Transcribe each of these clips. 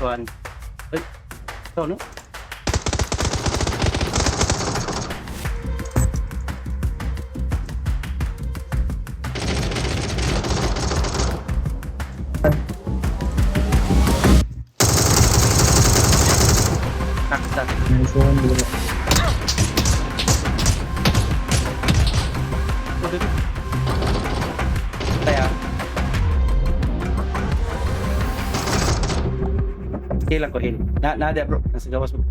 One. Ay, ito, no? Nakasat. Nice one, bro. Ito, dito. Kaya. Heal ako, heal. Nada, bro. Nasa gawas mo.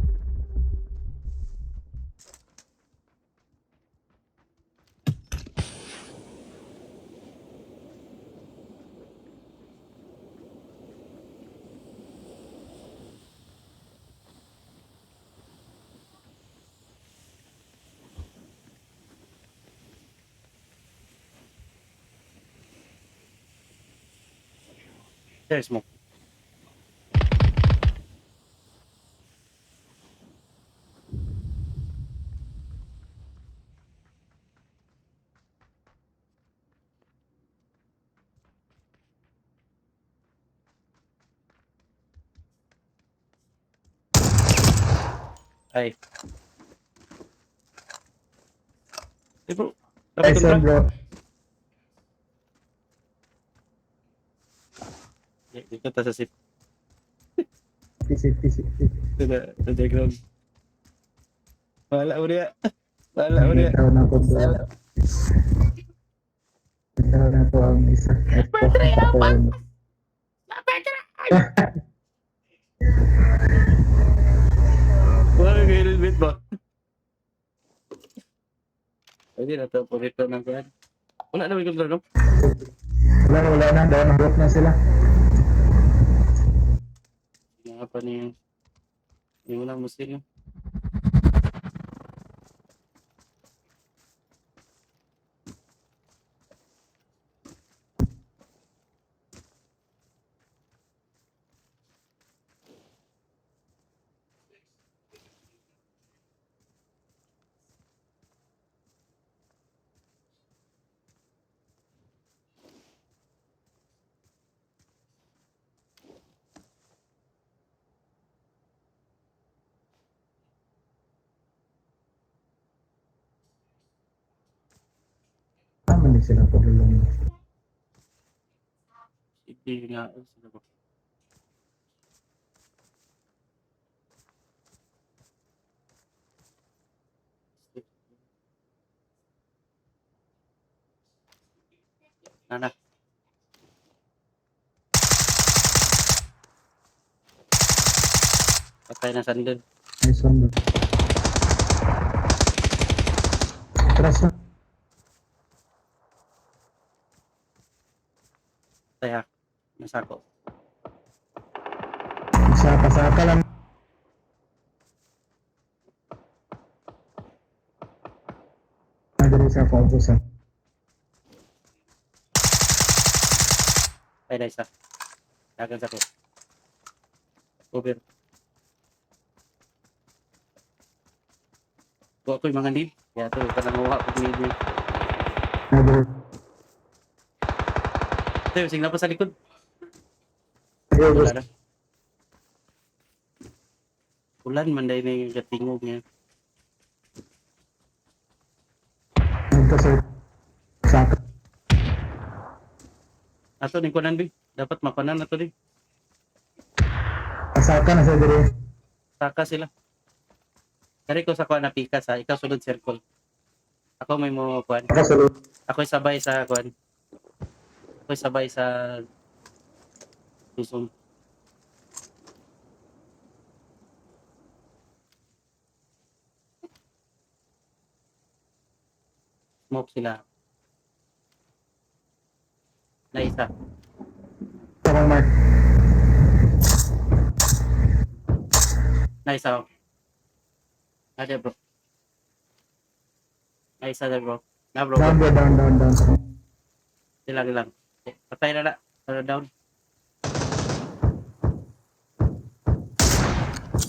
There's smoke. Ay. Eh, bro. Dapat Nice kontra. one, bro. Dito ta sa sip. Pisik. To the ground. Wala mo niya. Wala mo niya. Bitaw na po, bro. Bitaw na po ang isa. Focus ako. Wala ka helmet ba? Pwede na to. Pwede to ng kuhan. Wala na may kontra, no? Wala na. Doon na group na sila. Nga pa niya. Yung unang muslim. Tama din sila po dulong. Hindi nga. Sila ba? Nana. Patay na sandal. Nice one, bro. Atras na. Kaya. Nasako. Pasaka lang. Nadali sa focus, ha. Ay, na isa. Dagan sa ko. Over. Kuha ko yung mga nib. Kaya ito, pananguha ko nib. Nadali. Ito, sing na pa sa likod. Ayun, Wala na. Ulan, manday na yung katingog niya. Nagka sa saka. Ato, ning kunan, Bi. Dapat makunan na to, Bi. Pasaka na sa dire. Saka sila. Kari ko sa kuan na pikas, ha. Ikaw sulod circle. Ako may mo kuan. Nakasulod. Ako'y sabay sa kuan. Ako'y sabay sa Luzon. Smoke sila. Na isa. Parang mark. Na isa. Ada, bro. Na isa na, bro. Na, bro. Down, bro. Down. Ilang. Patay na na. Down.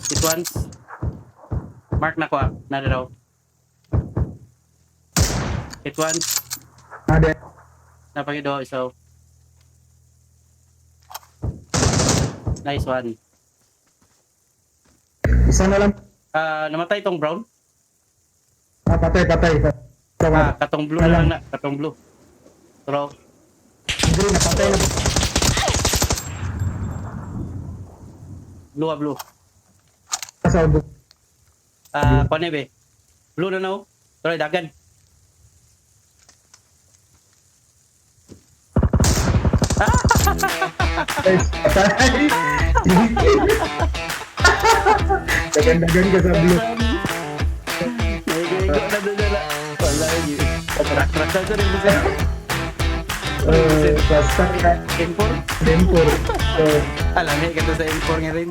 Hit once. Mark na ko, ah. Nada daw. Hit once. Nade. Napakido, so. Nice one. Isa na lang. Namatay tong brown. Patay. Katong blue na lang na. Katong blue. Pero, Green, napatay na. blue. Sa ubo. Kone be. Blue na na. Pero dagan. Ay, patay. Dagan-dagan ka sa blue. Naigo na doon na. Wala yun. Rak-rak na rin mo siya. Basta ka. M4? Dempor. Alam niya ka to sa M4 nga rin.